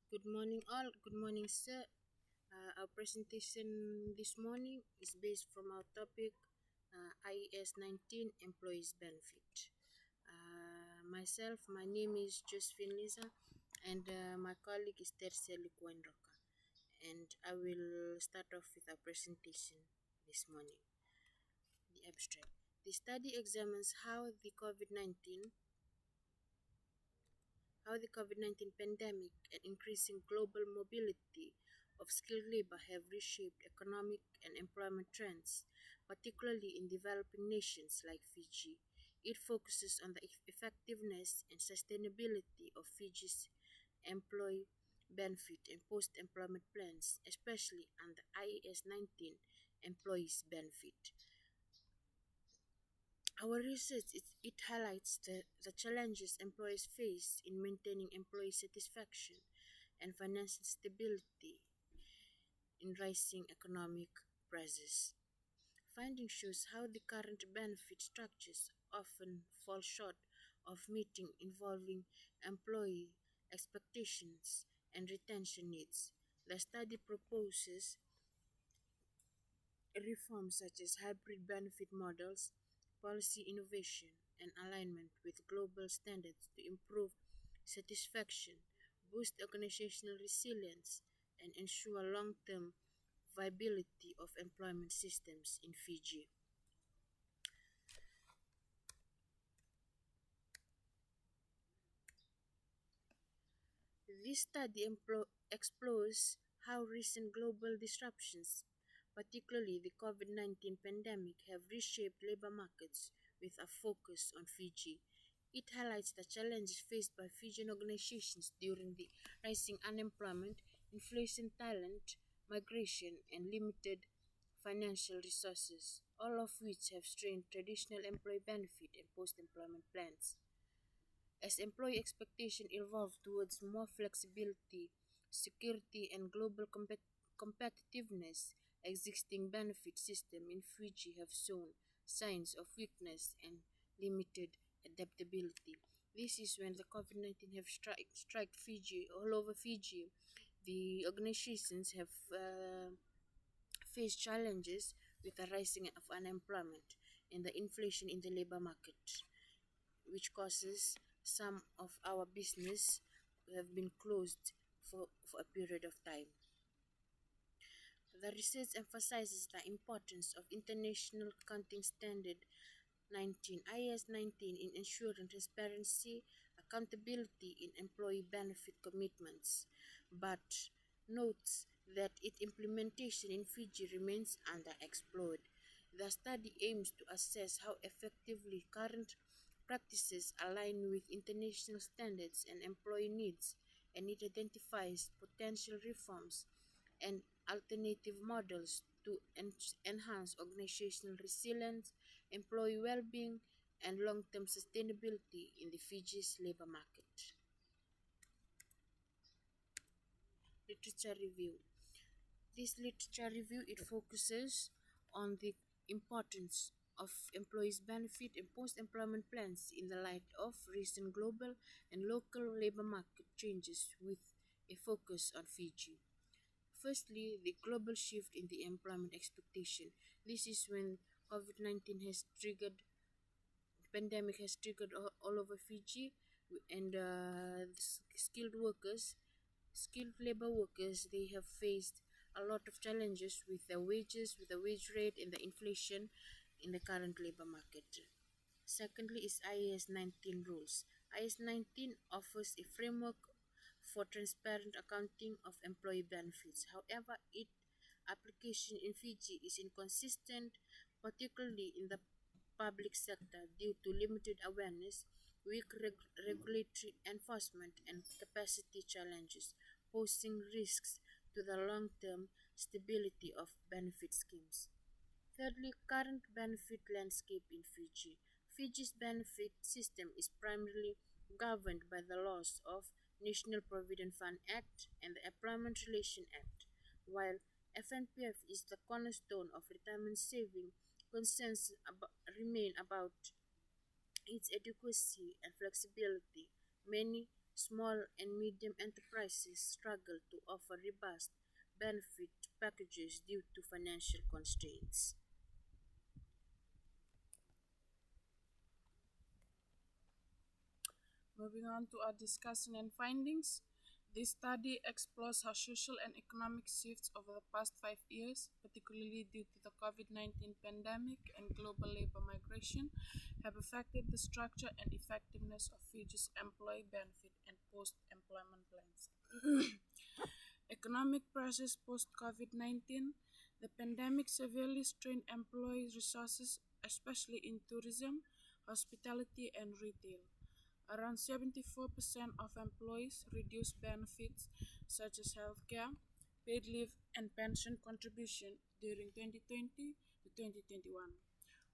Good morning, all. Good morning, sir. Our presentation this morning is based from our topic IES 19 Employees Benefit. My name is Josephine Lisa, and my colleague is Tercia Lukuenroka. And I will start off with our presentation this morning. The abstract. The study examines how the COVID-19 pandemic and increasing global mobility of skilled labor have reshaped economic and employment trends, particularly in developing nations like Fiji. It focuses on the effectiveness and sustainability of Fiji's employee benefit and post-employment plans, especially under IAS 19 employees benefit. Our research it highlights the challenges employers face in maintaining employee satisfaction and financial stability in rising economic pressures. Finding shows how the current benefit structures often fall short of meeting evolving employee expectations and retention needs. The study proposes reforms such as hybrid benefit models, policy innovation, and alignment with global standards to improve satisfaction, boost organizational resilience, and ensure long term viability of employment systems in Fiji. This study explores how recent global disruptions, particularly the COVID-19 pandemic, have reshaped labor markets with a focus on Fiji. It highlights the challenges faced by Fijian organizations during the rising unemployment, inflation, talent migration, and limited financial resources, all of which have strained traditional employee benefit and post-employment plans. As employee expectations evolve towards more flexibility, security, and global competitiveness, existing benefit systems in Fiji have shown signs of weakness and limited adaptability. This is when the COVID-19 have struck Fiji, all over Fiji. The organizations have faced challenges with the rising of unemployment and the inflation in the labor market, which causes some of our business have been closed for a period of time. The research emphasizes the importance of International Accounting Standard 19 IAS 19 in ensuring transparency, accountability in employee benefit commitments, but notes that its implementation in Fiji remains underexplored. The study aims to assess how effectively current practices align with international standards and employee needs, and it identifies potential reforms and alternative models to enhance organizational resilience, employee well-being, and long-term sustainability in the Fiji's labor market. Literature review. This literature review it focuses on the importance of employees' benefit and post-employment plans in the light of recent global and local labor market changes with a focus on Fiji. Firstly, the global shift in the employment expectation. This is when COVID-19 has triggered, the pandemic has triggered all over Fiji, and skilled labor workers, they have faced a lot of challenges with their wages, with the wage rate, and the inflation in the current labor market. Secondly is IAS 19 rules. IAS 19 offers a framework for transparent accounting of employee benefits. However, its application in Fiji is inconsistent, particularly in the public sector due to limited awareness, weak regulatory enforcement, and capacity challenges, posing risks to the long-term stability of benefit schemes. Thirdly, current benefit landscape in Fiji. Fiji's benefit system is primarily governed by the laws of National Provident Fund Act and the Employment Relation Act. While FNPF is the cornerstone of retirement saving, concerns remain about its adequacy and flexibility. Many Small and medium enterprises struggle to offer robust benefit packages due to financial constraints. Moving on to our discussion and findings. This study explores how social and economic shifts over the past 5 years, particularly due to the COVID-19 pandemic and global labor migration, have affected the structure and effectiveness of Fiji's employee benefit and post employment plans. Economic pressures post COVID 19. The pandemic severely strained employee resources, especially in tourism, hospitality, and retail. Around 74% of employees reduced benefits such as healthcare, paid leave, and pension contribution during 2020 to 2021.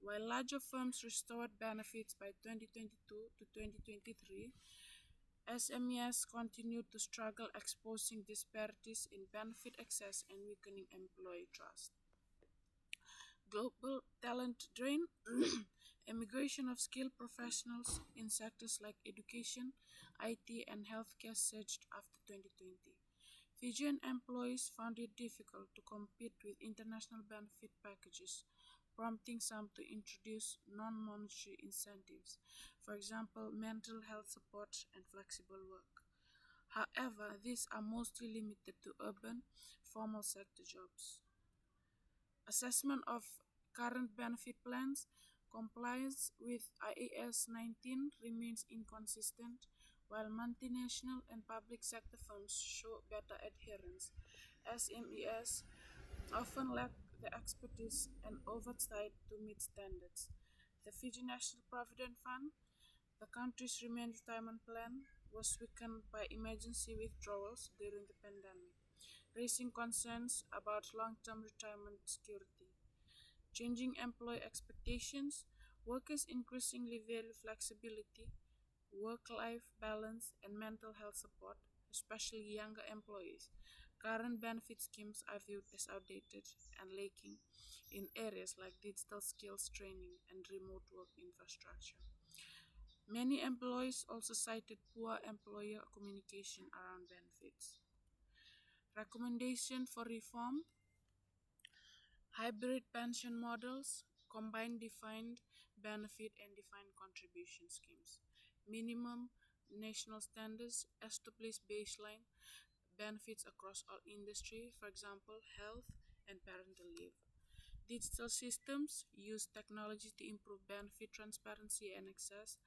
While larger firms restored benefits by 2022 to 2023, SMEs continued to struggle, exposing disparities in benefit access and weakening employee trust. Global talent drain, immigration of skilled professionals in sectors like education, IT, and healthcare surged after 2020. Fijian employees found it difficult to compete with international benefit packages, prompting some to introduce non monetary incentives, for example, mental health support and flexible work. However, these are mostly limited to urban, formal sector jobs. Assessment of current benefit plans. Compliance with IAS 19 remains inconsistent, while multinational and public sector firms show better adherence. SMEs often lack the expertise and oversight to meet standards. The Fiji National Provident Fund, the country's remain retirement plan, was weakened by emergency withdrawals during the pandemic, raising concerns about long-term retirement security. Changing employee expectations, workers increasingly value flexibility, work-life balance, and mental health support, especially younger employees. Current benefit schemes are viewed as outdated and lacking in areas like digital skills training and remote work infrastructure. Many employees also cited poor employer communication around benefits. Recommendation for reform: hybrid pension models, combine defined benefit and defined contribution schemes. Minimum national standards, establish baseline benefits across all industry, for example, health and parental leave. Digital systems use technology to improve benefit transparency and access.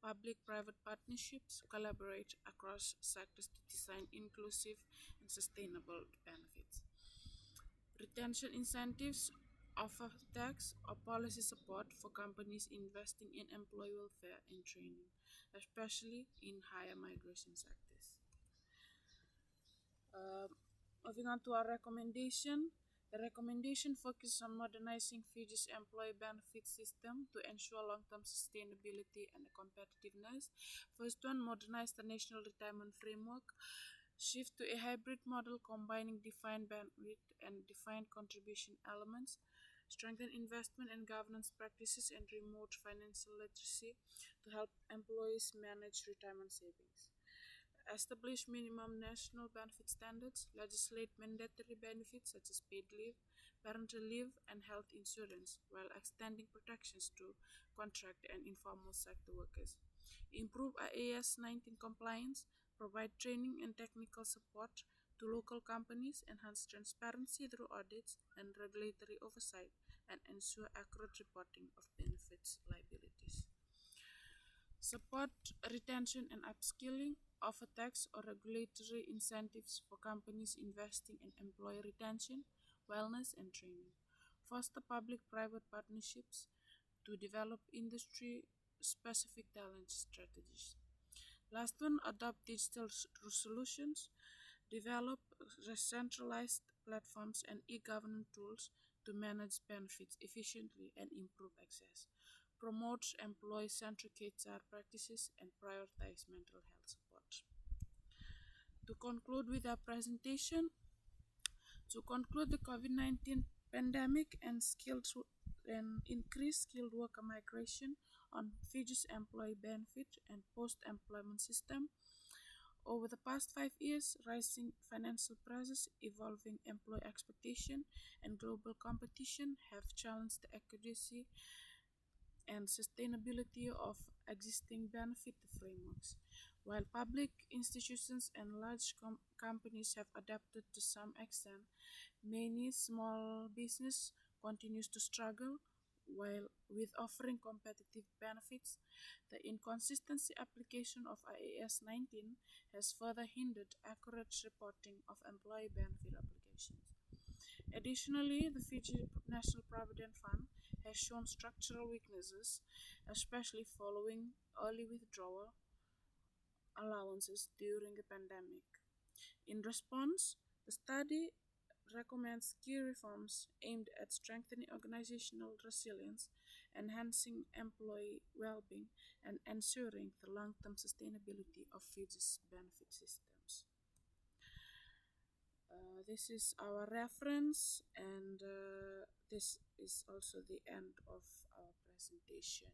Public-private partnerships collaborate across sectors to design inclusive and sustainable benefits. Retention incentives offer tax or policy support for companies investing in employee welfare and training, especially in higher migration sectors. Uh, Moving on to our recommendation. The recommendation focuses on modernizing Fiji's employee benefit system to ensure long-term sustainability and competitiveness. First one, modernize the national retirement framework. Shift to a hybrid model combining defined benefit and defined contribution elements. Strengthen investment and governance practices and remote financial literacy to help employees manage retirement savings. Establish minimum national benefit standards, legislate mandatory benefits such as paid leave, parental leave, and health insurance, while extending protections to contract and informal sector workers. Improve IAS 19 compliance, provide training and technical support to local companies, enhance transparency through audits and regulatory oversight, and ensure accurate reporting of benefits liabilities. Support retention and upskilling, offer tax or regulatory incentives for companies investing in employee retention, wellness, and training. Foster public-private partnerships to develop industry-specific talent strategies. Last one, adopt digital solutions, develop centralized platforms and e-governance tools to manage benefits efficiently and improve access. Promote employee-centric HR practices and prioritize mental health support. To conclude with our presentation, to conclude the COVID-19 pandemic and increased skilled worker migration on Fiji's employee benefit and post-employment system, Over the past 5 years, rising financial prices, evolving employee expectation, and global competition have challenged the accuracy and sustainability of existing benefit frameworks. While public institutions and large companies have adapted to some extent, many small business continues to struggle while with offering competitive benefits. The inconsistency application of IAS 19 has further hindered accurate reporting of employee benefit applications. Additionally, the Fiji National Provident Fund has shown structural weaknesses, especially following early withdrawal allowances during the pandemic. In response, the study recommends key reforms aimed at strengthening organizational resilience, enhancing employee well-being, and ensuring the long-term sustainability of Fiji's benefit systems. This is our reference, and this is also the end of our presentation.